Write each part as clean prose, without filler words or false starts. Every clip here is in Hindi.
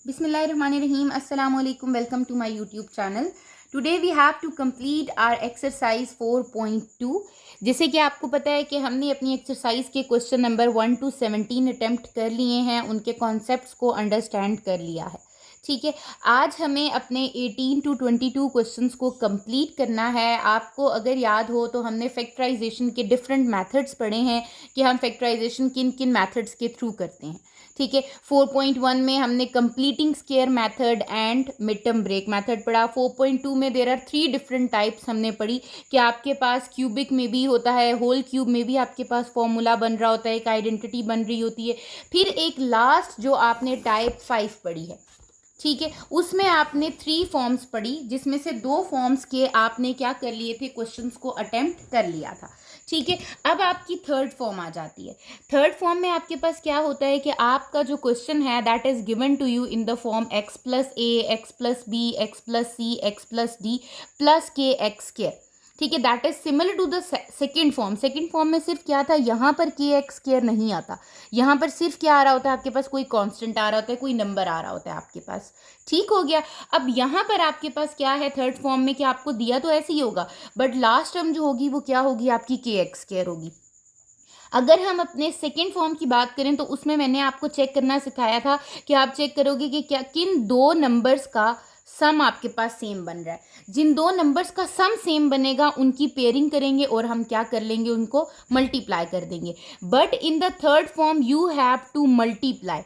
Bismillahirrahmanirrahim. Assalamu alaikum. Welcome to my YouTube channel. Today we have to complete our exercise 4.2. जैसे कि आपको पता है कि हमने अपनी एक्सरसाइज के क्वेश्चन नंबर 1 to 17 अटेम्प्ट कर लिए हैं, उनके कॉन्सेप्ट्स को अंडरस्टैंड कर लिया है. ठीक है, आज हमें अपने 18 to 22 क्वेश्चंस को कंप्लीट करना है. आपको अगर याद हो तो हमने फैक्टराइजेशन के डिफरेंट मेथड्स पढ़े हैं कि हम फैक्टराइजेशन किन किन मेथड्स के थ्रू करते हैं. ठीक है, 4.1 में हमने completing square method and mid term break method पढ़ा. 4.2 में देयर आर 3 डिफरेंट टाइप्स हमने पढ़ी कि आपके पास क्यूबिक में भी होता है, होल क्यूब में भी आपके पास फॉर्मूला बन रहा होता है, एक आइडेंटिटी बन रही होती है. फिर एक लास्ट जो आपने टाइप 5 पढ़ी है, ठीक है, उसमें आपने 3 फॉर्म्स पढ़ी, जिसमें से 2 फॉर्म्स के आपने क्या कर लिए थे, क्वेश्चंस को अटेम्प्ट कर लिया था. ठीक है, अब आपकी थर्ड फॉर्म आ जाती है. थर्ड फॉर्म में आपके पास क्या होता है कि आपका जो क्वेश्चन है that is given to you in the form x plus a, x plus b, x plus c, x plus d plus k x square. ठीक है, that is similar to the second form. Second form में सिर्फ क्या था, यहाँ पर के एक्स स्क्वायर नहीं आता, यहाँ पर सिर्फ क्या आ रहा होता है, आपके पास कोई कांस्टेंट आ रहा होता है, कोई नंबर आ रहा होता है आपके पास. ठीक हो गया. अब यहाँ पर आपके पास क्या है थर्ड फॉर्म में कि आपको दिया तो ऐसे ही होगा, बट लास्ट टर्म जो होगी वो क्या होगी, आपकी के एक्स स्क्वायर होगी. अगर हम अपने सेकेंड फॉर्म की बात करें तो उसमें मैंने आपको चेक करना सिखाया था कि आप चेक करोगे कि क्या किन 2 नंबर्स का सम आपके पास सेम बन रहा है. जिन 2 नंबर्स का सम सेम बनेगा उनकी पेयरिंग करेंगे और हम क्या कर लेंगे, उनको मल्टीप्लाई कर देंगे. But in the third form you have to multiply.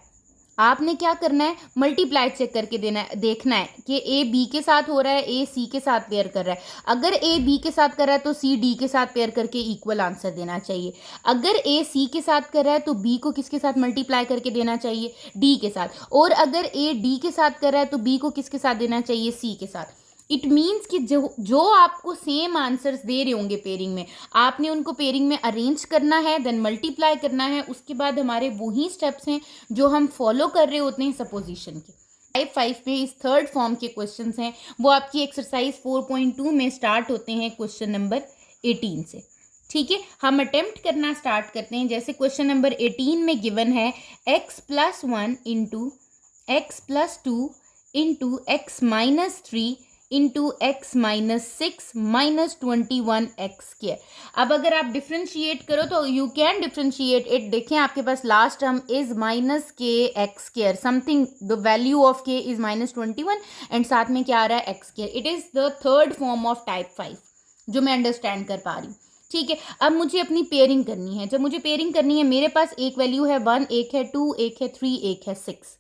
आपने क्या करना है, मल्टीप्लाई चेक करके देना है, देखना है कि ए बी के साथ हो रहा है, ए सी के साथ पेयर कर रहा है. अगर ए बी के साथ कर रहा है तो सी डी के साथ पेयर करके इक्वल आंसर देना चाहिए. अगर ए सी के साथ कर रहा है तो बी को किसके साथ मल्टीप्लाई करके देना चाहिए, डी के साथ. और अगर ए डी के साथ कर रहा है तो बी को किसके साथ देना चाहिए, सी के साथ. इट मीन्स कि जो आपको सेम आंसर्स दे रहे होंगे पेयरिंग में, आपने उनको पेयरिंग में अरेंज करना है, देन मल्टीप्लाई करना है. उसके बाद हमारे वही स्टेप्स हैं जो हम फॉलो कर रहे होते हैं सपोजिशन के. टाइप 5 में इस थर्ड फॉर्म के क्वेश्चंस हैं, वो आपकी एक्सरसाइज 4.2 में स्टार्ट होते हैं क्वेश्चन नंबर 18 से. ठीक है, हम अटेम्प्ट करना स्टार्ट करते हैं. जैसे क्वेश्चन नंबर 18 में गिवन है x plus 1 into x plus 2 into x minus 3 into x minus 6 minus 21 x square. अब अगर आप डिफ्रेंशिएट करो तो यू कैन डिफ्रेंशिएट इट. देखें आपके पास लास्ट टर्म इज माइनस के x square, something the value of के इज माइनस 21 एंड साथ में क्या आ रहा है, x square. It is the third form of type 5 जो मैं अंडरस्टैंड कर पा रही हूँ. ठीक है, अब मुझे अपनी पेयरिंग करनी है. जब मुझे पेयरिंग करनी है, मेरे पास एक वैल्यू है 1, एक है 2, एक है 3, एक है 6.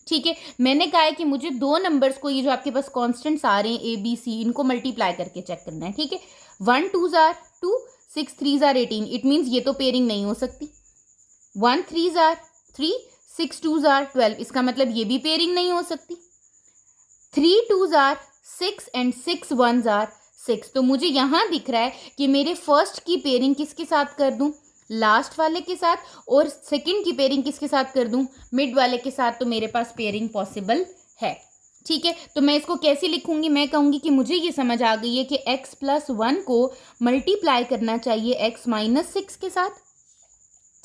ठीक है, मैंने कहा है कि मुझे 2 नंबर्स को, ये जो आपके पास कॉन्स्टेंट्स आ रहे हैं ए बी सी, इनको मल्टीप्लाई करके चेक करना है. ठीक है, 1 2 जार 2, 6 3 जार 18. इट मीन्स ये तो पेयरिंग नहीं हो सकती. 1 3 जार 3, 6 2 जार 12. इसका मतलब ये भी पेयरिंग नहीं हो सकती. 3 2 जार 6 एंड 6 1 जार 6. तो मुझे यहाँ दिख रहा है कि मेरे फर्स्ट की पेयरिंग किसके साथ कर दूँ, लास्ट वाले के साथ, और सेकंड की पेयरिंग किसके साथ कर दूं, मिड वाले के साथ. तो मेरे पास पेयरिंग पॉसिबल है. ठीक है, तो मैं इसको कैसे लिखूंगी, मैं कहूंगी कि मुझे ये समझ आ गई है कि x प्लस 1 को मल्टीप्लाई करना चाहिए x माइनस 6 के साथ.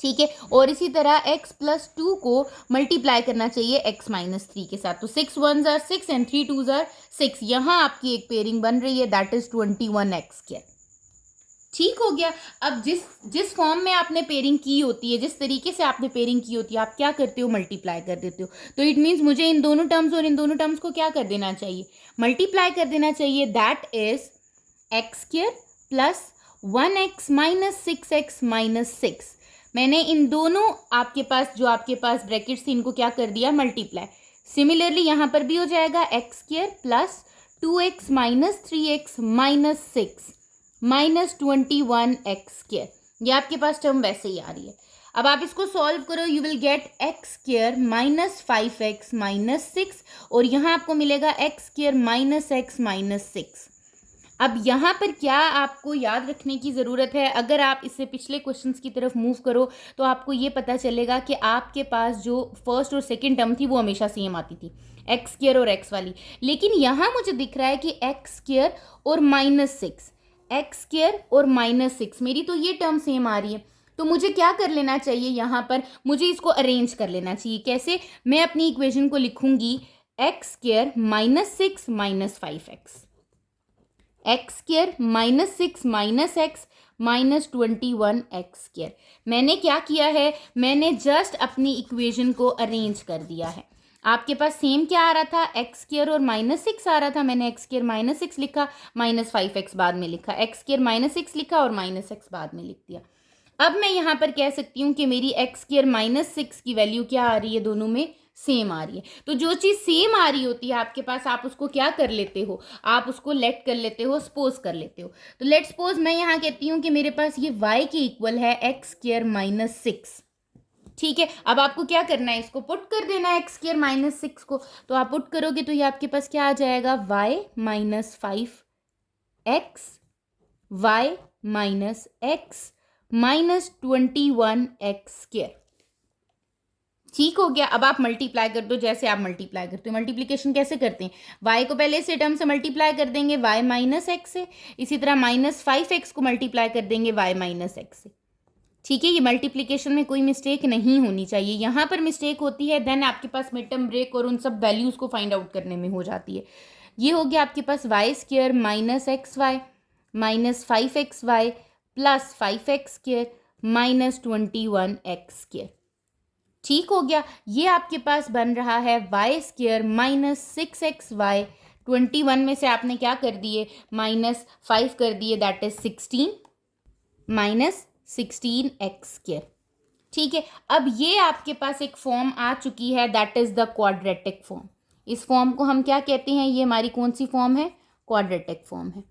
ठीक है, और इसी तरह x प्लस 2 को मल्टीप्लाई करना चाहिए x माइनस 3 के साथ. तो 6 1 जार 6 एंड 3 2 जार 6. यहाँ आपकी एक पेयरिंग बन रही है, दैट इज 21 एक्स स्क्वायर. ठीक हो गया. अब जिस फॉर्म में आपने पेयरिंग की होती है, जिस तरीके से आपने पेयरिंग की होती है, आप क्या करते हो, मल्टीप्लाई कर देते हो. तो इट मीन्स मुझे इन दोनों टर्म्स और इन दोनों टर्म्स को क्या कर देना चाहिए, मल्टीप्लाई कर देना चाहिए. That is x square plus 1x minus 6x minus 6. मैंने इन दोनों आपके पास जो आपके पास ब्रैकेट्स थी, इनको क्या कर दिया, मल्टीप्लाई. सिमिलरली यहाँ पर भी हो जाएगा x square plus 2x minus 3x minus 6 minus 21 x square. ये आपके पास टर्म वैसे ही आ रही है. अब आप इसको सॉल्व करो, you will get x square minus 5x minus 6, और यहाँ आपको मिलेगा x square minus x minus 6. अब यहाँ पर क्या आपको याद रखने की ज़रूरत है, अगर आप इससे पिछले क्वेश्चंस की तरफ मूव करो तो आपको ये पता चलेगा कि आपके पास जो फर्स्ट और सेकंड टर्म थी वो हमेशा सेम आती थी, एक्स स्क्वायर और एक्स वाली. लेकिन यहाँ मुझे दिख रहा है कि एक्स स्क्वायर और माइनस 6, एक्स स्क्वायर और माइनस 6, मेरी तो ये टर्म सेम आ रही है. तो मुझे क्या कर लेना चाहिए, यहाँ पर मुझे इसको अरेंज कर लेना चाहिए. कैसे, मैं अपनी इक्वेशन को लिखूंगी x square minus 6 minus 5x, x square minus 6 minus x minus 21 x square. मैंने क्या किया है, मैंने जस्ट अपनी इक्वेशन को अरेंज कर दिया है। आपके पास सेम क्या आ रहा था, एक्स स्क्वायर और माइनस 6 आ रहा था, मैंने एक्स स्क्वायर माइनस 6 लिखा, माइनस 5x बाद में लिखा, एक्स स्क्वायर माइनस 6 लिखा और माइनस x बाद में लिख दिया। अब मैं यहाँ पर कह सकती हूँ कि मेरी एक्स स्क्वायर माइनस 6 की वैल्यू क्या आ रही है, दोनों में सेम आ रही है। तो जो चीज़ सेम आ रही होती है आपके पास, आप उसको क्या कर लेते हो, आप उसको लेट कर लेते हो, सपोज कर लेते हो। तो लेट सपोज मैं यहाँ कहती हूँ कि मेरे पास ये y के इक्वल है एक्स स्क्वायर माइनस 6। ठीक है, अब आपको क्या करना है, इसको पुट कर देना है एक्स स्क्वायर माइनस 6 को। तो आप पुट करोगे तो ये आपके पास क्या आ जाएगा, y minus 5x, y minus x minus 21 x square. ठीक हो गया। अब आप मल्टीप्लाई कर दो, जैसे आप मल्टीप्लाई करते हो, मल्टीप्लिकेशन कैसे करते हैं, y को पहले से टर्म से मल्टीप्लाई कर देंगे y माइनस एक्स से, इसी तरह माइनस 5x को मल्टीप्लाई कर देंगे y माइनस एक्स से। ठीक है, ये मल्टीप्लिकेशन में कोई मिस्टेक नहीं होनी चाहिए। यहाँ पर मिस्टेक होती है देन आपके पास मिड टर्म ब्रेक और उन सब वैल्यूज़ को फाइंड आउट करने में हो जाती है। ये हो गया आपके पास y square minus x y minus 5xy plus 5x square minus 21 x square. ठीक हो गया। ये आपके पास बन रहा है वाई स्क्वायर माइनस 6xy, 21 में से आपने क्या कर दिए, माइनस 5 कर दिए, that is 16 minus 16 x square. ठीक है, अब ये आपके पास एक फॉर्म आ चुकी है, that is the quadratic form. इस फॉर्म को हम क्या कहते हैं, ये हमारी कौन सी फॉर्म है, क्वाड्रेटिक फॉर्म है।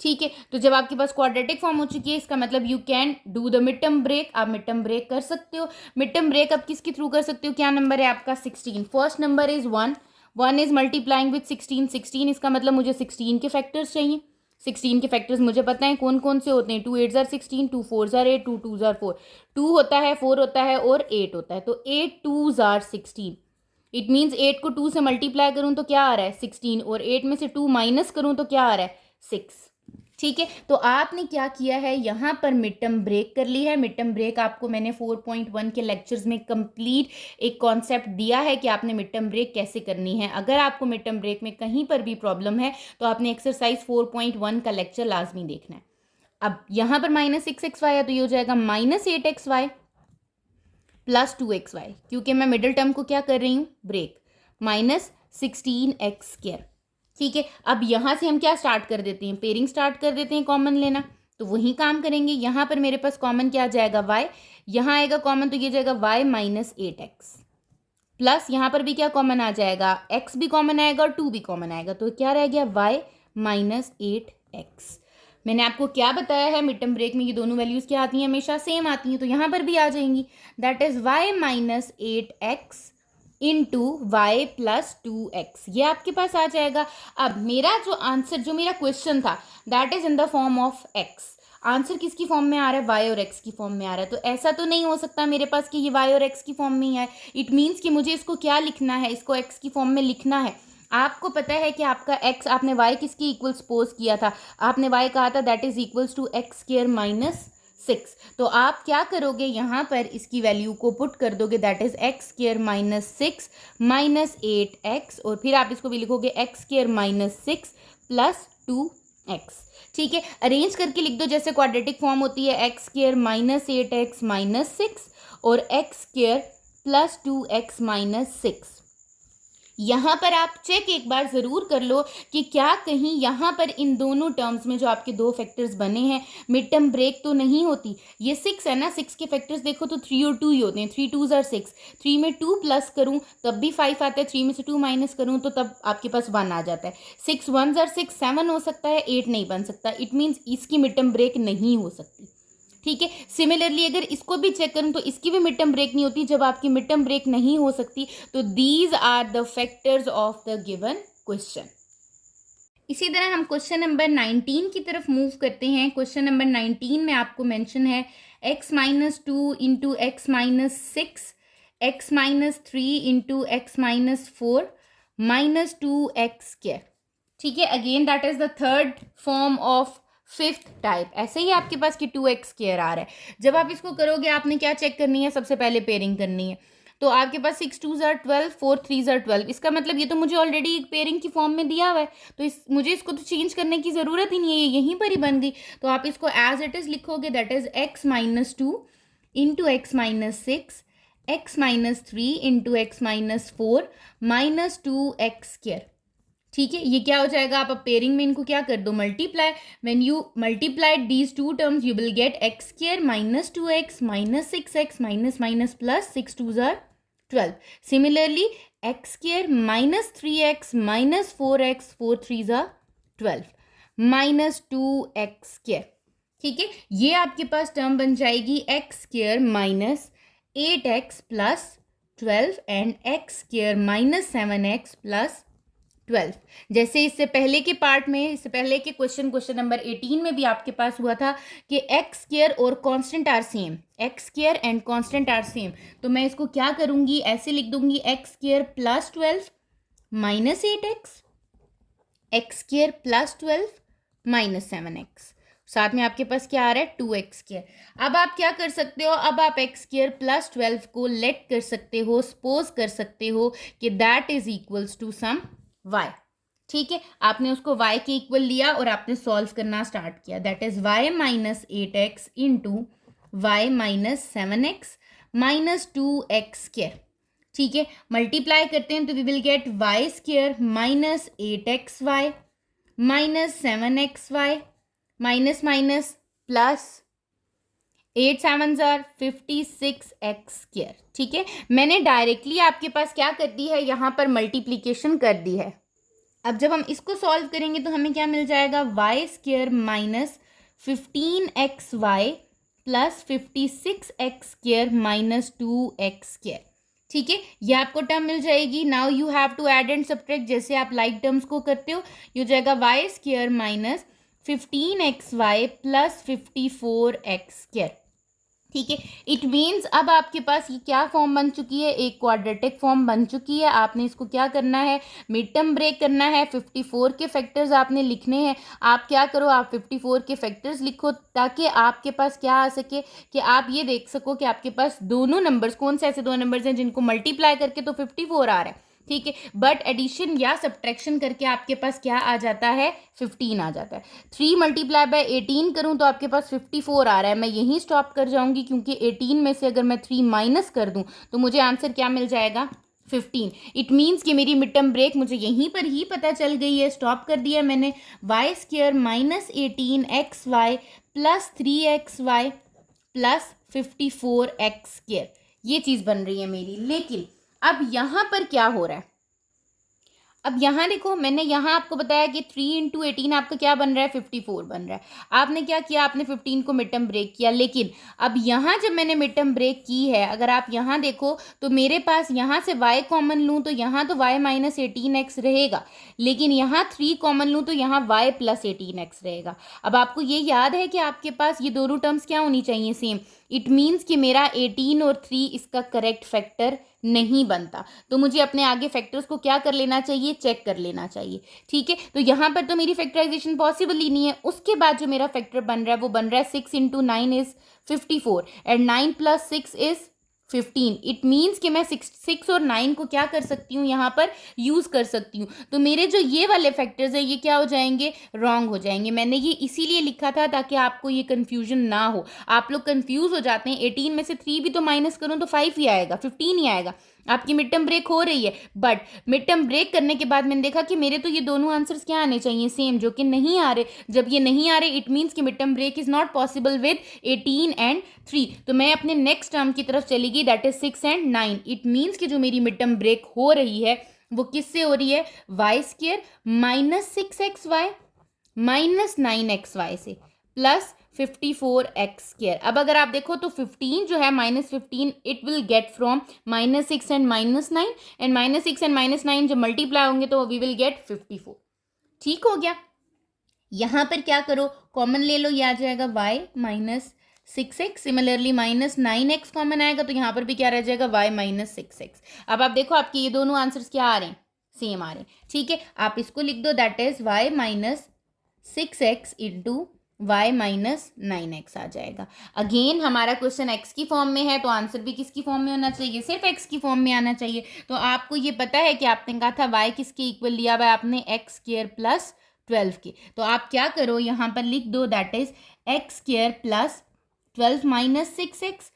ठीक है, तो जब आपके पास क्वाड्रेटिक फॉर्म हो चुकी है, इसका मतलब you can do the mid term break. आप मिड टर्म ब्रेक कर सकते हो। मिड टर्म ब्रेक आप किसके थ्रू कर सकते हो, क्या नंबर है आपका 16, first number is 1, 1 is multiplying with 16, 16 इसका मतलब मुझे 16 के फैक्टर्स चाहिए। 16 के फैक्टर्स मुझे पता है कौन कौन से होते हैं, 2 8 जार 16, 2 4 जार 8, 2 2 जार 4, 2 होता है, 4 होता है और 8 होता है, तो 8 2 जार 16। इट मीन्स 8 को 2 से मल्टीप्लाई करूं तो क्या आ रहा है 16, और 8 में से 2 माइनस करूं तो क्या आ रहा है 6। ठीक है, तो आपने क्या किया है, यहाँ पर मिड टर्म ब्रेक कर ली है। मिड टर्म ब्रेक आपको मैंने 4.1 के लेक्चर्स में कंप्लीट एक कॉन्सेप्ट दिया है कि आपने मिड टर्म ब्रेक कैसे करनी है। अगर आपको मिड टर्म ब्रेक में कहीं पर भी प्रॉब्लम है तो आपने एक्सरसाइज 4.1 का लेक्चर लाजमी देखना है। अब यहाँ पर माइनस 6xy है तो ये हो जाएगा माइनस 8xy प्लस 2xy, क्योंकि मैं मिडिल टर्म को क्या कर रही हूँ, ब्रेक, माइनस 16x स्क्वायर। ठीक है, अब यहाँ से हम क्या स्टार्ट कर देते हैं, पेयरिंग स्टार्ट कर देते हैं, कॉमन लेना, तो वही काम करेंगे। यहाँ पर मेरे पास कॉमन क्या आ जाएगा, y, यहाँ आएगा कॉमन तो ये जाएगा y माइनस 8x, प्लस यहाँ पर भी क्या कॉमन आ जाएगा, x भी कॉमन आएगा और 2 भी कॉमन आएगा, तो क्या रह गया y माइनस 8x। मैंने आपको क्या बताया है, मिड टर्म ब्रेक में ये दोनों वैल्यूज क्या आती हैं, हमेशा सेम आती हैं, तो यहाँ पर भी आ जाएंगी, that is y minus 8x into y plus 2x, ये आपके पास आ जाएगा। अब मेरा जो आंसर, जो मेरा क्वेश्चन था, that is in the form of x। Answer किसकी फॉर्म में आ रहा है, y और x की फॉर्म में आ रहा है, तो ऐसा तो नहीं हो सकता मेरे पास कि ये y और x की फॉर्म में ही आए। इट मीन्स कि मुझे इसको क्या लिखना है, इसको x की फॉर्म में लिखना है। आपको पता है कि आपका x, आपने y किसकी इक्वल सपोज किया था, आपने y कहा था that is equals to x square minus 6। तो आप क्या करोगे, यहाँ पर इसकी वैल्यू को पुट कर दोगे, that is x square minus 6 minus 8x, और फिर आप इसको भी लिखोगे x square minus 6 plus 2x। ठीक है, अरेंज करके लिख दो जैसे क्वाड्रेटिक फॉर्म होती है, x square minus 8x minus 6 और x square plus 2x minus 6। यहाँ पर आप चेक एक बार ज़रूर कर लो कि क्या कहीं यहाँ पर इन दोनों टर्म्स में जो आपके दो फैक्टर्स बने हैं, मिड टर्म ब्रेक तो नहीं होती। ये 6 है ना, 6 के फैक्टर्स देखो तो 3 और 2 ही होते हैं, 3 2 ज़ार 6, 3 में 2 प्लस करूँ तब भी 5 आता है, 3 में से 2 माइनस करूँ तो तब आपके पास 1 आ जाता है। 6 1 ज़ार 6 7 हो सकता है, 8 नहीं बन सकता। इट मीन्स इसकी मिड टर्म ब्रेक नहीं हो सकती। ठीक है, सिमिलरली अगर इसको भी चेक करूं तो इसकी भी मिड टर्म ब्रेक नहीं होती। जब आपकी मिड टर्म ब्रेक नहीं हो सकती तो these are the factors of the given question. इसी तरह हम क्वेश्चन नंबर 19 की तरफ मूव करते हैं। क्वेश्चन नंबर 19 में आपको मेंशन है x minus 2 into x minus 6, x minus 3 into x minus 4 minus 2x square. ठीक है, again that is the third form of fifth type. ऐसे ही आपके पास कि 2x स्क्वायर आ रहा है। जब आप इसको करोगे आपने क्या चेक करनी है, सबसे पहले पेयरिंग करनी है। तो आपके पास 6 2 ज़ार 12, 4 3 ज़ार 12। इसका मतलब ये तो मुझे ऑलरेडी एक पेयरिंग की फॉर्म में दिया हुआ है, तो मुझे इसको तो चेंज करने की ज़रूरत ही नहीं है, ये यहीं पर ही बन गई। तो आप इसको एज इट इज़ लिखोगे, that is x minus 2 into x minus 6 x minus 3 into x minus 4 minus 2x square. ठीक है, ये क्या हो जाएगा, आप अब पेयरिंग में इनको क्या कर दो, multiply. When you multiply these two terms you will get x square minus 2x minus 6x minus minus plus 6 2 ज़ार 12। Similarly x square minus 3x minus 4x 4 3 ज़ार 12 माइनस 2x स्क्वायर। ठीक है, ये आपके पास टर्म बन जाएगी x square minus 8x plus 12 and x square minus 7x plus 12। जैसे इससे पहले के पार्ट में, इससे पहले के क्वेश्चन नंबर 18 में भी आपके पास हुआ था कि एक्स स्क्वायर और constant are same, x square and constant are same. तो मैं इसको क्या करूंगी, ऐसे लिख दूंगी, x square plus 12 minus 8x, x square plus 12 minus 7x, साथ में आपके पास क्या आ रहा है 2x स्क्वायर। अब आप क्या कर सकते हो, अब आप एक्स स्क्वायर प्लस 12 को लेट कर सकते हो, सपोज कर सकते हो कि that is equals to some y। ठीक है, आपने उसको y के इक्वल लिया और आपने सॉल्व करना स्टार्ट किया, that is y minus 8x into y minus 7x minus 2x square. ठीक है, मल्टीप्लाई करते हैं तो we will get y square minus 8xy minus 7xy minus minus plus 8 7 ज़ार 56x स्क्वायर। ठीक है, मैंने डायरेक्टली आपके पास क्या कर दी है, यहाँ पर मल्टीप्लीकेशन कर दी है। अब जब हम इसको सॉल्व करेंगे तो हमें क्या मिल जाएगा, y square minus 15xy plus 56x square minus 2x square. ठीक है, ये आपको टर्म मिल जाएगी। Now you have to add and subtract, जैसे आप लाइक टर्म्स को करते हो। ये हो जाएगा y square minus 15xy plus 54x square. ठीक है, इट मीन्स अब आपके पास ये क्या फॉर्म बन चुकी है, एक क्वाड्रेटिक फॉर्म बन चुकी है। आपने इसको क्या करना है, मिड टर्म ब्रेक करना है, 54 के फैक्टर्स आपने लिखने हैं। आप क्या करो, आप 54 के फैक्टर्स लिखो ताकि आपके पास क्या आ सके कि आप ये देख सको कि आपके पास दोनों नंबर्स, कौन से ऐसे दो नंबर्स हैं जिनको मल्टीप्लाई करके तो 54 आ रहा है। ठीक है, बट एडिशन या सब्ट्रैक्शन करके आपके पास क्या आ जाता है, 15 आ जाता है। 3 मल्टीप्लाई बाय 18 करूं तो आपके पास 54 आ रहा है। मैं यहीं स्टॉप कर जाऊंगी क्योंकि 18 में से अगर मैं 3 माइनस कर दूं तो मुझे आंसर क्या मिल जाएगा, 15। इट मीन्स कि मेरी मिड टर्म ब्रेक मुझे यहीं पर ही पता चल गई है, स्टॉप कर दिया मैंने। Y square minus 18xy plus 3xy plus 54x square, ये चीज़ बन रही है मेरी। लेकिन अब यहाँ पर क्या हो रहा है, अब यहाँ देखो, मैंने यहाँ आपको बताया कि 3 इंटू 18 आपका क्या बन रहा है, 54 बन रहा है। आपने क्या किया, आपने 15 को मिड टर्म ब्रेक किया। लेकिन अब यहाँ जब मैंने मिड टर्म ब्रेक की है, अगर आप यहाँ देखो तो मेरे पास यहाँ से y कॉमन लूँ तो यहाँ तो y माइनस 18x रहेगा, लेकिन यहाँ 3 कॉमन लूँ तो यहाँ y प्लस 18x रहेगा। अब आपको ये याद है कि आपके पास ये दोनों टर्म्स क्या होनी चाहिए, सेम। इट मीन्स कि मेरा 18 और 3 इसका करेक्ट फैक्टर नहीं बनता, तो मुझे अपने आगे फैक्टर्स को क्या कर लेना चाहिए, चेक कर लेना चाहिए। ठीक है, तो यहाँ पर तो मेरी फैक्टराइजेशन पॉसिबल ही नहीं है। उसके बाद जो मेरा फैक्टर बन रहा है वो बन रहा है 6 into 9 is 54 and 9 plus 6 is 15। It means कि मैं 6 और 9 को क्या कर सकती हूँ, यहाँ पर यूज़ कर सकती हूँ। तो मेरे जो ये वाले फैक्टर्स हैं ये क्या हो जाएंगे, रॉन्ग हो जाएंगे। मैंने ये इसीलिए लिखा था ताकि आपको ये कन्फ्यूजन ना हो। आप लोग कन्फ्यूज़ हो जाते हैं, 18 में से 3 भी तो माइनस करूँ तो 5 ही आएगा, 15 ही आएगा। आपकी मिड टर्म ब्रेक हो रही है, बट मिड टर्म ब्रेक करने के बाद मैंने देखा कि मेरे तो ये दोनों आंसर्स क्या आने चाहिए, सेम, जो कि नहीं आ रहे। जब ये नहीं आ रहे इट मीन्स कि mid term break is not possible with 18 and 3। तो मैं अपने नेक्स्ट टर्म की तरफ चलेगी, that is 6 and 9। It means कि जो मेरी मिड टर्म ब्रेक हो रही है वो किससे हो रही है, y square minus 6xy minus 9xy से प्लस 54x स्क्वायर। अब अगर आप देखो तो 15 जो है minus 15 it will get from minus 6 and minus 9, and minus 6 and minus 9 जब मल्टीप्लाई होंगे तो वी विल गेट 54। ठीक हो गया। यहाँ पर क्या करो, कॉमन ले लो, ये आ जाएगा y minus 6x। Similarly minus 9x common आएगा तो यहाँ पर भी क्या रह जाएगा, y माइनस 6x। अब आप देखो आपके ये दोनों आंसर्स क्या आ रहे हैं, सेम आ रहे हैं। ठीक है, आप इसको लिख दो, that is y minus 6x into y minus 9x आ जाएगा। अगेन हमारा क्वेश्चन x की फॉर्म में है तो आंसर भी किसकी फॉर्म में होना चाहिए, सिर्फ x की फॉर्म में आना चाहिए। तो आपको ये पता है कि आपने कहा था y किसके इक्वल लिया हुआ है आपने, एक्स स्क्वायर प्लस 12 के। तो आप क्या करो यहाँ पर लिख दो, that is x square plus 12 minus 6x,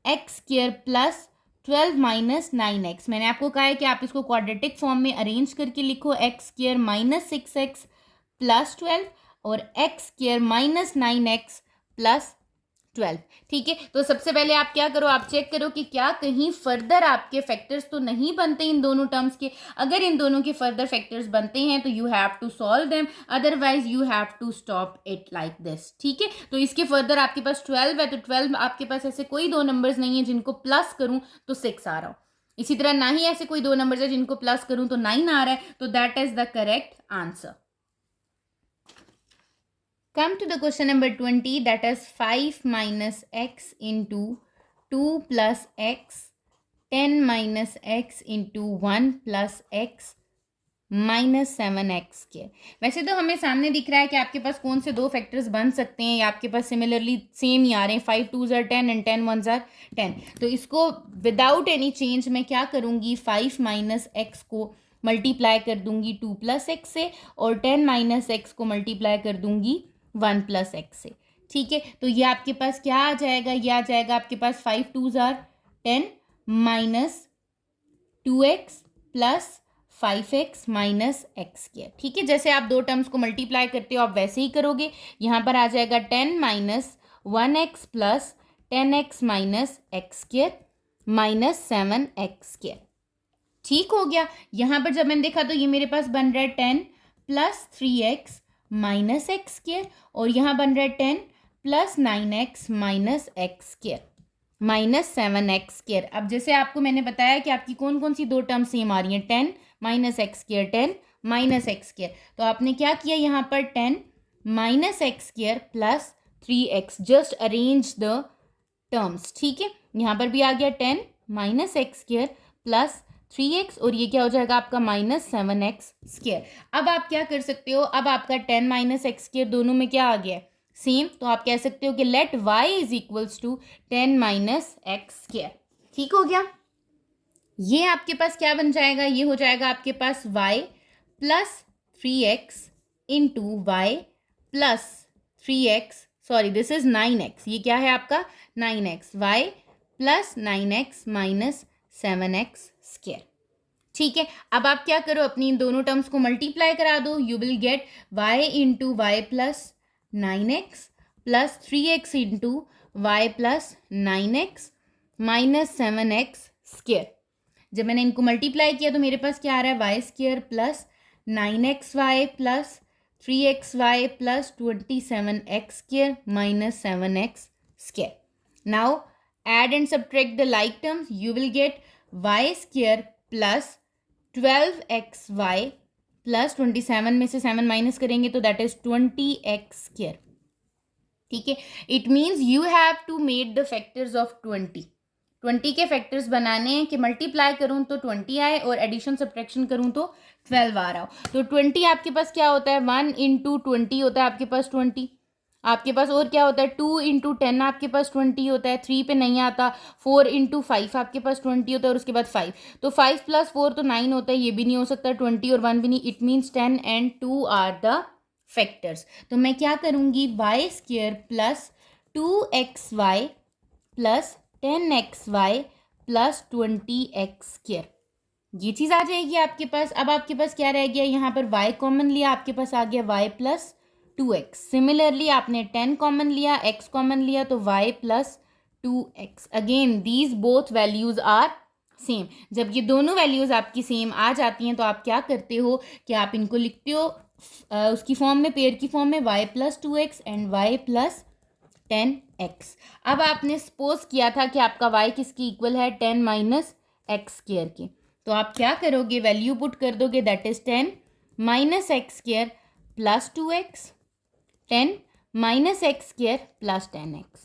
x square plus 12 minus 9x। मैंने आपको कहा है कि आप इसको क्वाड्रेटिक फॉर्म में अरेंज करके लिखो, x square minus 6x plus 12 और x square minus 9x plus 12। ठीक है, तो सबसे पहले आप क्या करो, आप चेक करो कि क्या कहीं फर्दर आपके फैक्टर्स तो नहीं बनते इन दोनों टर्म्स के। अगर इन दोनों के फर्दर फैक्टर्स बनते हैं तो you have to solve them, otherwise you have to stop it like this. ठीक है, तो इसके फर्दर आपके पास 12 है, तो 12 आपके पास ऐसे कोई दो नंबर्स नहीं है जिनको प्लस करूं तो 6 आ रहा हो। इसी तरह ना ही ऐसे कोई दो नंबर्स है जिनको प्लस करूं तो 9 आ रहा है, तो that is the correct answer. Come to the question number 20, that is 5 minus x into 2 plus x, 10 minus x into 1 plus x minus 7x square. वैसे तो हमें सामने दिख रहा है कि आपके पास कौन से दो फैक्टर्स बन सकते हैं, या आपके पास सिमिलरली सेम ही आ रहे हैं, 5 2s are 10 and 10 1s are 10। तो इसको विदाउट एनी चेंज मैं क्या करूँगी, 5 माइनस एक्स को मल्टीप्लाई कर दूंगी 2 प्लस एक्स से, और 10 माइनस एक्स को मल्टीप्लाई कर दूंगी 1 प्लस एक्स से। ठीक है, तो ये आपके पास क्या आ जाएगा, ये आ जाएगा आपके पास 5 2s are 10 minus 2x plus 5x minus x square. ठीक है, जैसे आप दो टर्म्स को मल्टीप्लाई करते हो आप वैसे ही करोगे। यहाँ पर आ जाएगा 10 minus 1x plus 10x minus x square minus 7x square. ठीक हो गया। यहाँ पर जब मैंने देखा तो ये मेरे पास बन रहा है 10 plus 3x minus x square, और यहाँ बन रहा है 10 plus 9x minus x square minus 7x square. अब जैसे आपको मैंने बताया कि आपकी कौन कौन सी दो टर्म सेम आ रही हैं, 10 minus x square 10 minus x square. तो आपने क्या किया यहाँ पर 10 minus x square plus 3x, just arrange the terms. ठीक है, यहाँ पर भी आ गया 10 minus x square plus 3x, और ये क्या हो जाएगा आपका माइनस 7x स्क्वायर। अब आप क्या कर सकते हो, अब आपका 10 माइनस एक्स स्क्वायर दोनों में क्या आ गया, सेम। तो आप कह सकते हो कि let y is equals to 10 minus x square. ठीक हो गया। ये आपके पास क्या बन जाएगा, ये हो जाएगा आपके पास y plus 3x into y plus 3x, sorry this is 9x, ये क्या है आपका 9x, y plus 9x minus 7x square. ठीक है, अब आप क्या करो, अपनी इन दोनों टर्म्स को मल्टीप्लाई करा दो, you will get y into y plus 9x plus 3x into y plus 9x minus 7x square. जब मैंने इनको मल्टीप्लाई किया तो मेरे पास क्या आ रहा है, y square plus 9xy plus 3xy plus 27x square minus 7x square. Now add and subtract the like terms, you will get y square plus 12xy plus 27 में से 7 माइनस करेंगे तो दैट इज 20x स्क्वायर। ठीक है, it means you have to made the factors of 20 के फैक्टर्स बनाने हैं कि मल्टीप्लाई करूं तो 20 आए और एडिशन सब्ट्रैक्शन करूं तो 12 आ रहा हो। तो 20 आपके पास क्या होता है, 1 इंटू 20 होता है आपके पास 20। आपके पास और क्या होता है, 2 इंटू 10 आपके पास 20 होता है, 3 पे नहीं आता। 4 इंटू 5 आपके पास 20 होता है, और उसके बाद 5, तो 5 प्लस 4 तो 9 होता है, ये भी नहीं हो सकता, 20 और 1 भी नहीं। It means 10 and 2 are the factors. तो मैं क्या करूँगी, y square plus 2xy plus 10xy plus 20x square, ये चीज़ आ जाएगी आपके पास। अब आपके पास क्या रह गया, यहाँ पर y कॉमन लिया, आपके पास आ गया y प्लस 2x। सिमिलरली आपने 10 कॉमन लिया, x कॉमन लिया, तो y plus 2x। Again these both values are same. जब ये दोनों वैल्यूज आपकी सेम आ जाती हैं तो आप क्या करते हो कि आप इनको लिखते हो उसकी फॉर्म में, पेयर की फॉर्म में, y plus 2x and y plus 10x। अब आपने सपोज किया था कि आपका y किसकी इक्वल है, 10 माइनस एक्स स्क्वायर के। तो आप क्या करोगे, वैल्यू पुट कर दोगे, that is 10 minus x square plus 2x, 10 minus x square plus 10x।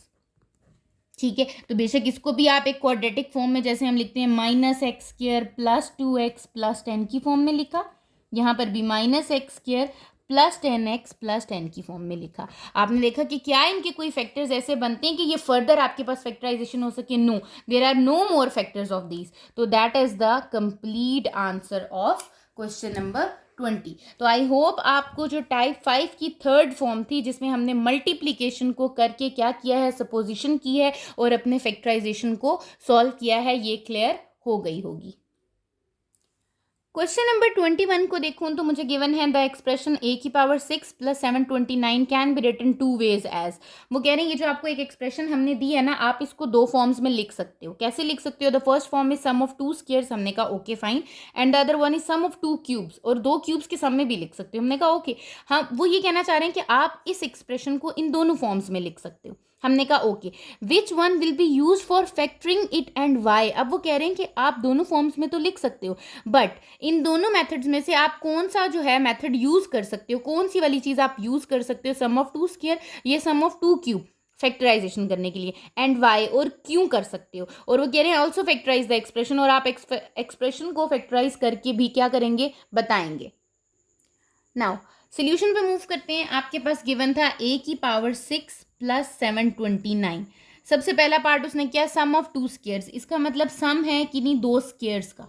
ठीक है, तो बेशक इसको भी आप एक क्वाड्रेटिक फॉर्म में, जैसे हम लिखते हैं minus x square plus 2x plus 10 की फॉर्म में लिखा, यहाँ पर भी माइनस एक्स स्क्वायर +10x +10 की फॉर्म में लिखा। आपने देखा कि क्या इनके कोई फैक्टर्स ऐसे बनते हैं कि ये फर्दर आपके पास फैक्टराइजेशन हो सके? No, there are no more factors of these. तो that is the complete answer of question number 20। तो आई होप आपको जो टाइप 5 की थर्ड फॉर्म थी, जिसमें हमने मल्टीप्लीकेशन को करके क्या किया है, सपोजिशन की है और अपने फैक्टराइजेशन को सॉल्व किया है, ये क्लियर हो गई होगी। क्वेश्चन नंबर 21 को देखूं तो मुझे गिवन है the expression a⁶ + 729 can be written 2 ways as. वो कह रहे हैं ये जो आपको एक एक्सप्रेशन हमने दी है ना, आप इसको दो फॉर्म्स में लिख सकते हो। कैसे लिख सकते हो? The first form is sum of 2 squares, हमने कहा okay fine, and the other one is sum of 2 cubes, और 2 क्यूब्स के सम में भी लिख सकते हो, हमने कहा ओके। हाँ, वो ये कहना चाह रहे हैं कि आप इस एक्सप्रेशन को इन दोनों फॉर्म्स में लिख सकते हो, हमने कहा okay. Which one will be use for factoring it and y. अब वो कह रहे हैं कि आप दोनों फॉर्म्स में तो लिख सकते हो, बट इन दोनों मेथड्स में से आप कौन सा जो है मेथड यूज कर सकते हो, कौन सी वाली चीज आप यूज कर सकते हो? सम ऑफ 2 स्क्वायर, ये सम ऑफ 2 क्यूब फैक्टराइजेशन करने के लिए, एंड वाई, और क्यों कर सकते हो। और वो कह रहे हैं ऑल्सो फैक्टराइज द एक्सप्रेशन, और आप एक्सप्रेशन को फैक्टराइज करके भी क्या करेंगे, बताएंगे। नाउ सोल्यूशन पे मूव करते हैं। आपके पास गिवन था a⁶ + 729। सबसे पहला पार्ट उसने किया सम ऑफ 2 स्क्वायर्स, इसका मतलब सम है कि नहीं 2 स्क्वायर्स का,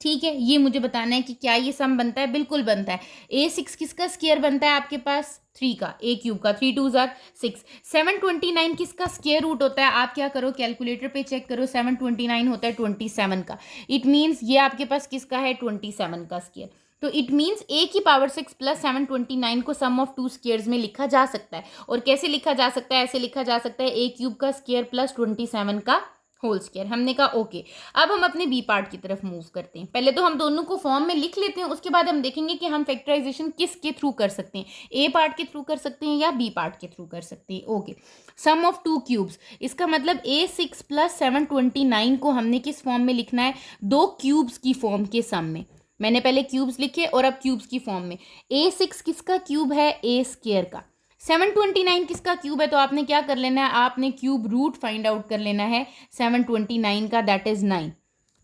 ठीक है। ये मुझे बताना है कि क्या ये सम बनता है, बिल्कुल बनता है। a6 किसका स्क्वायर बनता है आपके पास? 3 का, a³ का, 3 2 ज़ार 6। 729 किसका स्क्वायर रूट होता है? आप क्या करो, कैलकुलेटर पे चेक करो, 729 होता है 27 का। इट मीन्स ये आपके पास किसका है? 27 का स्क्वायर। तो इट मीन्स a⁶ + 729 को सम ऑफ 2 स्क्वायर्स में लिखा जा सकता है। और कैसे लिखा जा सकता है? ऐसे लिखा जा सकता है a³ का स्क्वायर + 27 का होल स्क्वायर। हमने कहा ओके। अब हम अपने बी पार्ट की तरफ मूव करते हैं। पहले तो हम दोनों को फॉर्म में लिख लेते हैं, उसके बाद हम देखेंगे कि हम फैक्टराइजेशन किसके थ्रू कर सकते हैं, ए पार्ट के थ्रू कर सकते हैं या बी पार्ट के थ्रू कर सकते हैं। ओके, सम ऑफ 2 क्यूब्स, इसका मतलब a6 + 729 को हमने किस फॉर्म में लिखना है? 2 क्यूब्स की फॉर्म के सम में। मैंने पहले क्यूब्स लिखे और अब क्यूब्स की फॉर्म में। a6 किसका क्यूब है? a² का। 729 किसका क्यूब है? तो आपने क्या कर लेना है, आपने क्यूब रूट फाइंड आउट कर लेना है 729 का, that is 9,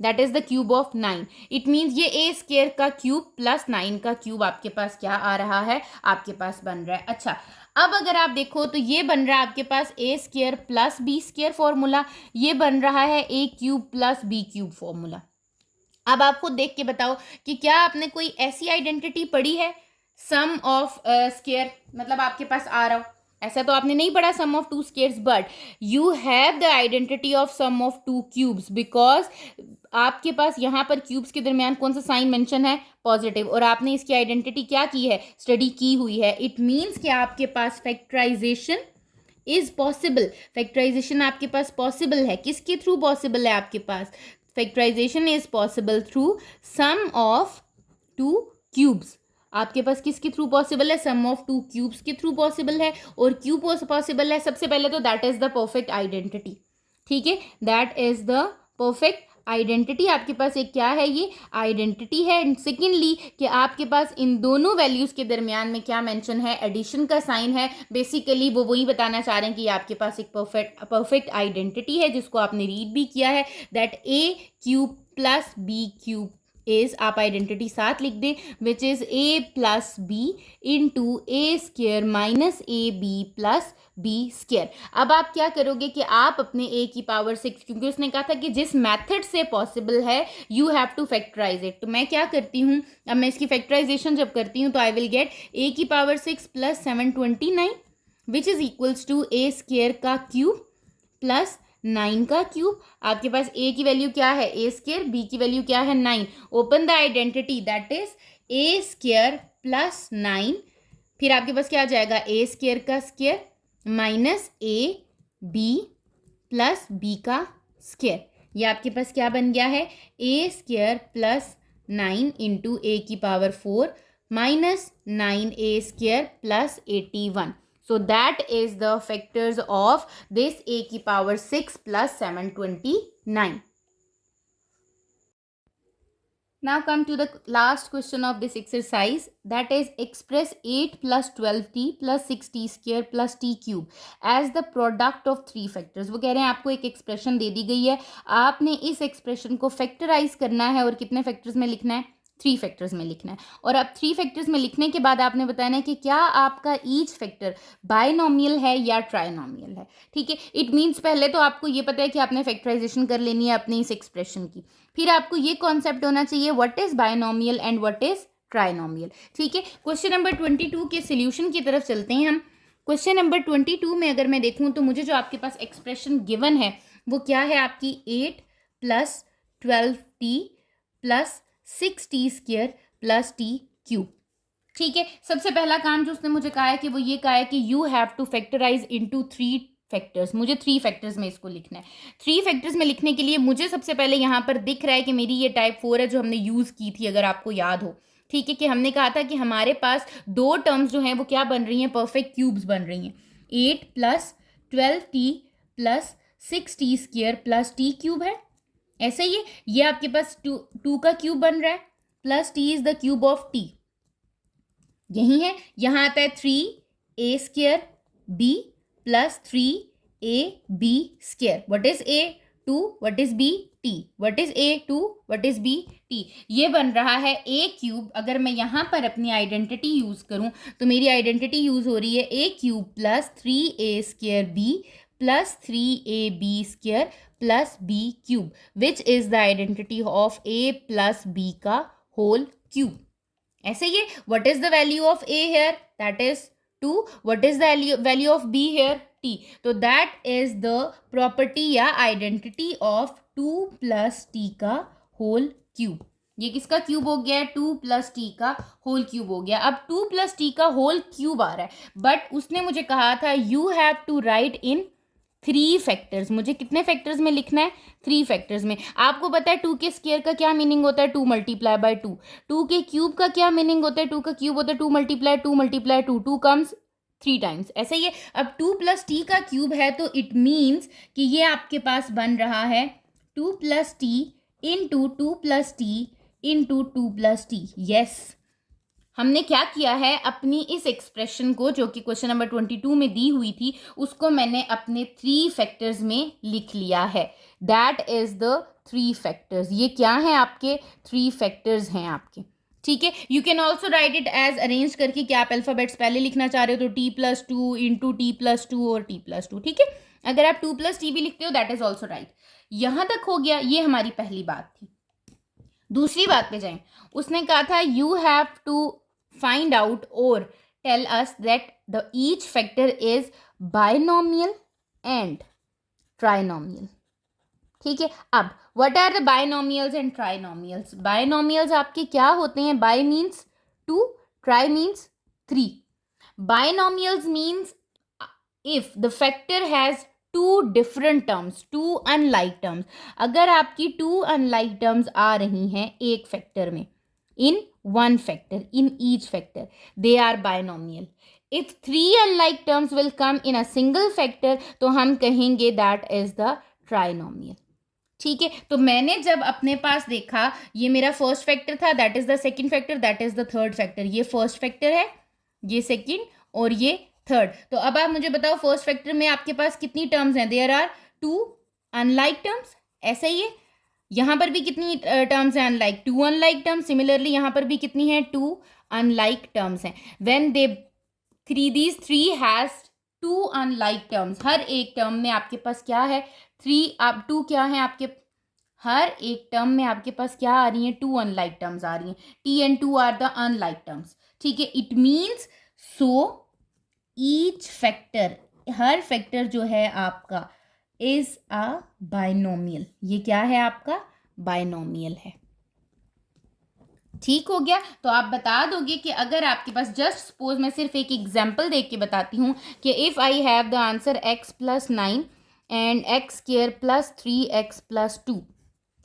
that is the cube of 9। It means ये a² का क्यूब + 9 का क्यूब आपके पास क्या आ रहा है, आपके पास बन रहा है। अच्छा, अब अगर आप देखो तो ये बन रहा है आपके पास a² + b² फॉर्मूला, ये बन रहा है a³ + b³ फॉर्मूला। अब आप खुद देख के बताओ कि क्या आपने कोई ऐसी आइडेंटिटी पढ़ी है सम ऑफ स्क्वायर, मतलब आपके पास आ रहा हो, ऐसा तो आपने नहीं पढ़ा sum of 2 squares, but you have the identity of sum of 2 cubes, because आपके पास यहाँ पर क्यूब्स के दरमियान कौन सा साइन मेंशन है? पॉजिटिव, और आपने इसकी आइडेंटिटी क्या की है? स्टडी की हुई है। इट मीन्स कि आपके पास फैक्टराइजेशन इज पॉसिबल, फैक्टराइजेशन आपके पास पॉसिबल है। किसके थ्रू पॉसिबल है आपके पास? Factorization is possible through sum of 2 cubes. आपके पास किसके थ्रू पॉसिबल है? सम ऑफ 2 क्यूब्स के थ्रू पॉसिबल है। और क्यों पॉसिबल है? सबसे पहले तो that is the perfect identity, ठीक है, that is the perfect identity. आपके पास एक क्या है? ये आइडेंटिटी है। एंड सेकेंडली कि आपके पास इन दोनों वैल्यूज के दरमियान में क्या मेंशन है? एडिशन का साइन है। बेसिकली वो वही बताना चाह रहे हैं कि आपके पास एक परफेक्ट आइडेंटिटी है, जिसको आपने रीड भी किया है, दैट a³ + b³ इज, आप आइडेंटिटी साथ लिख दें, which is a + b into a² - ab + b²। अब आप क्या करोगे कि आप अपने a⁶, क्योंकि उसने कहा था कि जिस मेथड से पॉसिबल है you have to factorize it, तो मैं क्या करती हूँ, अब मैं इसकी फैक्टराइजेशन जब करती हूँ तो I will get a⁶ + 729 which is equals to a² का क्यूब + 9 का क्यूब। आपके पास a की वैल्यू क्या है? a², b की वैल्यू क्या है? 9। Open the identity, that is a² + 9। फिर आपके पास क्या आ जाएगा? a² का स्क्वायर माइनस ab + b का स्क्वायर। ये आपके पास क्या बन गया है? a² + 9 into a⁴ minus 9a² + 81. So that is the factors of this a⁶ + 729. Now come to the last question of this exercise, that is express 8 + 12t + 6t² + t³ as the product of 3 factors। वो कह रहे हैं आपको एक एक्सप्रेशन दे दी गई है, आपने इस एक्सप्रेशन को फैक्टराइज करना है और कितने फैक्टर्स में लिखना है? 3 फैक्टर्स में लिखना है। और अब 3 फैक्टर्स में लिखने के बाद आपने बताना है कि क्या आपका ईच फैक्टर बायनॉमियल है या ट्राइनॉमियल है। ठीक है, इट मीन्स पहले तो आपको ये पता है कि आपने फैक्टराइजेशन कर लेनी है अपनी इस एक्सप्रेशन की, फिर आपको ये कॉन्सेप्ट होना चाहिए what is binomial and what is trinomial. ठीक है, क्वेश्चन नंबर 22 के सोल्यूशन की तरफ चलते हैं हम। क्वेश्चन नंबर 22 में अगर मैं देखूं तो मुझे जो आपके पास एक्सप्रेशन गिवन है वो क्या है आपकी 8 + 12t + 6t² + t³। ठीक है, सबसे पहला काम जो उसने मुझे कहा है कि वो ये कहा है कि you have to factorize into 3 factors. मुझे 3 फैक्टर्स में इसको लिखना है। 3 फैक्टर्स में लिखने के लिए मुझे सबसे पहले यहाँ पर दिख रहा है कि मेरी ये टाइप 4 है जो हमने यूज़ की थी, अगर आपको याद हो। ठीक है, कि हमने कहा था कि हमारे पास 2 टर्म्स जो हैं वो क्या बन रही हैं, परफेक्ट क्यूब्स बन रही हैं। 8 + 12t + 6t² + t³ है, ऐसे ही ये आपके पास 2 का क्यूब बन रहा है, plus t is the cube of t, यही है। यहाँ आता है 3a² b + 3ab²। What is a 2, what is b t, what is a 2, what is b t। ये बन रहा है a³। अगर मैं यहाँ पर अपनी आइडेंटिटी यूज करूँ तो मेरी आइडेंटिटी यूज हो रही है a³ + 3a² b + 3ab² + b³ which is the identity of a + b का होल क्यूब। ऐसे ही what is the value of a here, that is 2, what is the value of b here, t। तो दैट इज द प्रॉपर्टी या आइडेंटिटी ऑफ 2 + t का होल क्यूब। ये किसका क्यूब हो गया है, 2 + t का होल क्यूब हो गया। अब 2 + t का होल क्यूब आ रहा है, बट उसने मुझे कहा था you have to write in 3 factors. मुझे कितने फैक्टर्स में लिखना है, 3 फैक्टर्स में। आपको पता है 2 के स्क्वायर का क्या मीनिंग होता है, 2 × 2। 2 के क्यूब का क्या मीनिंग होता है, 2 का क्यूब होता है 2 × 2 × 2, 2 कम्स 3 टाइम्स। ऐसे ही अब 2 + t का क्यूब है तो इट मीन्स कि ये आपके पास बन रहा है 2 + t × 2 + t × 2 + t। यस, हमने क्या किया है, अपनी इस एक्सप्रेशन को जो कि क्वेश्चन नंबर 22 में दी हुई थी उसको मैंने अपने 3 फैक्टर्स में लिख लिया है। That is the 3 factors. ये क्या है, आपके 3 फैक्टर्स हैं आपके। ठीक है, you can also write it as arrange करके कि आप अल्फाबेट्स पहले लिखना चाह रहे हो तो t + 2 × t + 2 और t + 2। ठीक है, अगर आप 2 + t भी लिखते हो दैट इज ऑल्सो राइट। यहां तक हो गया, ये हमारी पहली बात थी। दूसरी बात पे जाएं, उसने कहा था you have to find out or tell us that the each factor is binomial and trinomial। ठीक है, अब what are the binomials and trinomials? binomials आपके क्या होते हैं, bi means 2, tri means 3। binomials means if the factor has 2 different terms, 2 unlike terms। अगर आपकी 2 unlike terms आ रही हैं एक फैक्टर में, in one factor, in each factor, they are binomial। if 3 unlike terms will come in a single factor तो हम कहेंगे that is the trinomial। ठीक है, तो मैंने जब अपने पास देखा ये मेरा फर्स्ट फैक्टर था, that is the second factor, that is the third factor. ये फर्स्ट फैक्टर है, ये सेकंड और ये थर्ड। तो अब आप मुझे बताओ फर्स्ट फैक्टर में आपके पास कितनी टर्म्स हैं, देयर आर 2 अनलाइक टर्म्स। ऐसा ही है, यहाँ पर भी कितनी टर्म्स हैं, अनलाइक 2 अनलाइक टर्म्स। सिमिलरली यहाँ पर भी कितनी है, 2 अनलाइक टर्म्स हैं। When they these 3 has 2 unlike terms, हर एक टर्म में आपके पास क्या है, 3 आप 2 क्या है आपके, हर एक टर्म में आपके पास क्या आ रही हैं, 2 अनलाइक टर्म्स आ रही हैं। t and 2 are the unlike terms. ठीक है, it means so each factor, हर फैक्टर जो है आपका इज अ बाइनोमियल। ये क्या है आपका, बाइनोमियल है। ठीक हो गया, तो आप बता दोगे कि अगर आपके पास, जस्ट सपोज मैं सिर्फ एक एग्जांपल देख के बताती हूँ कि if I have the answer x + 9 and x² + 3x + 2।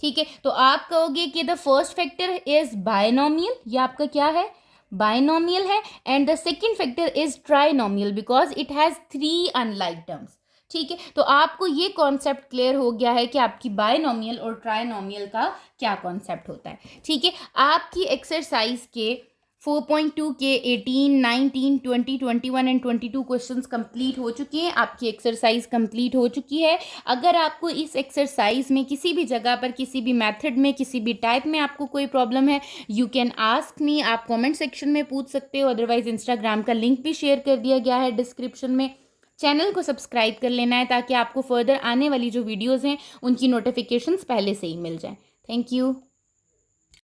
ठीक है, तो आप कहोगे कि the first factor is binomial, ये आपका क्या है, बाइनोमियल है, and the second factor is trinomial because it has 3 unlike terms. ठीक है, तो आपको ये कॉन्सेप्ट क्लियर हो गया है कि आपकी बाइनोमियल और ट्राइनोमियल का क्या कॉन्सेप्ट होता है। ठीक है, आपकी एक्सरसाइज के 4.2 के 18, 19, 20, 21 एंड 22 क्वेश्चंस कंप्लीट हो चुके हैं। आपकी एक्सरसाइज कंप्लीट हो चुकी है। अगर आपको इस एक्सरसाइज में किसी भी जगह पर, किसी भी मेथड में, किसी भी टाइप में आपको कोई प्रॉब्लम है, यू कैन आस्क मी। आप कमेंट सेक्शन में पूछ सकते हो, अदरवाइज इंस्टाग्राम का लिंक भी शेयर कर दिया गया है डिस्क्रिप्शन में। चैनल को सब्सक्राइब कर लेना है ताकि आपको फर्दर आने वाली जो वीडियोज़ हैं उनकी नोटिफिकेशंस पहले से ही मिल जाएं। Thank you.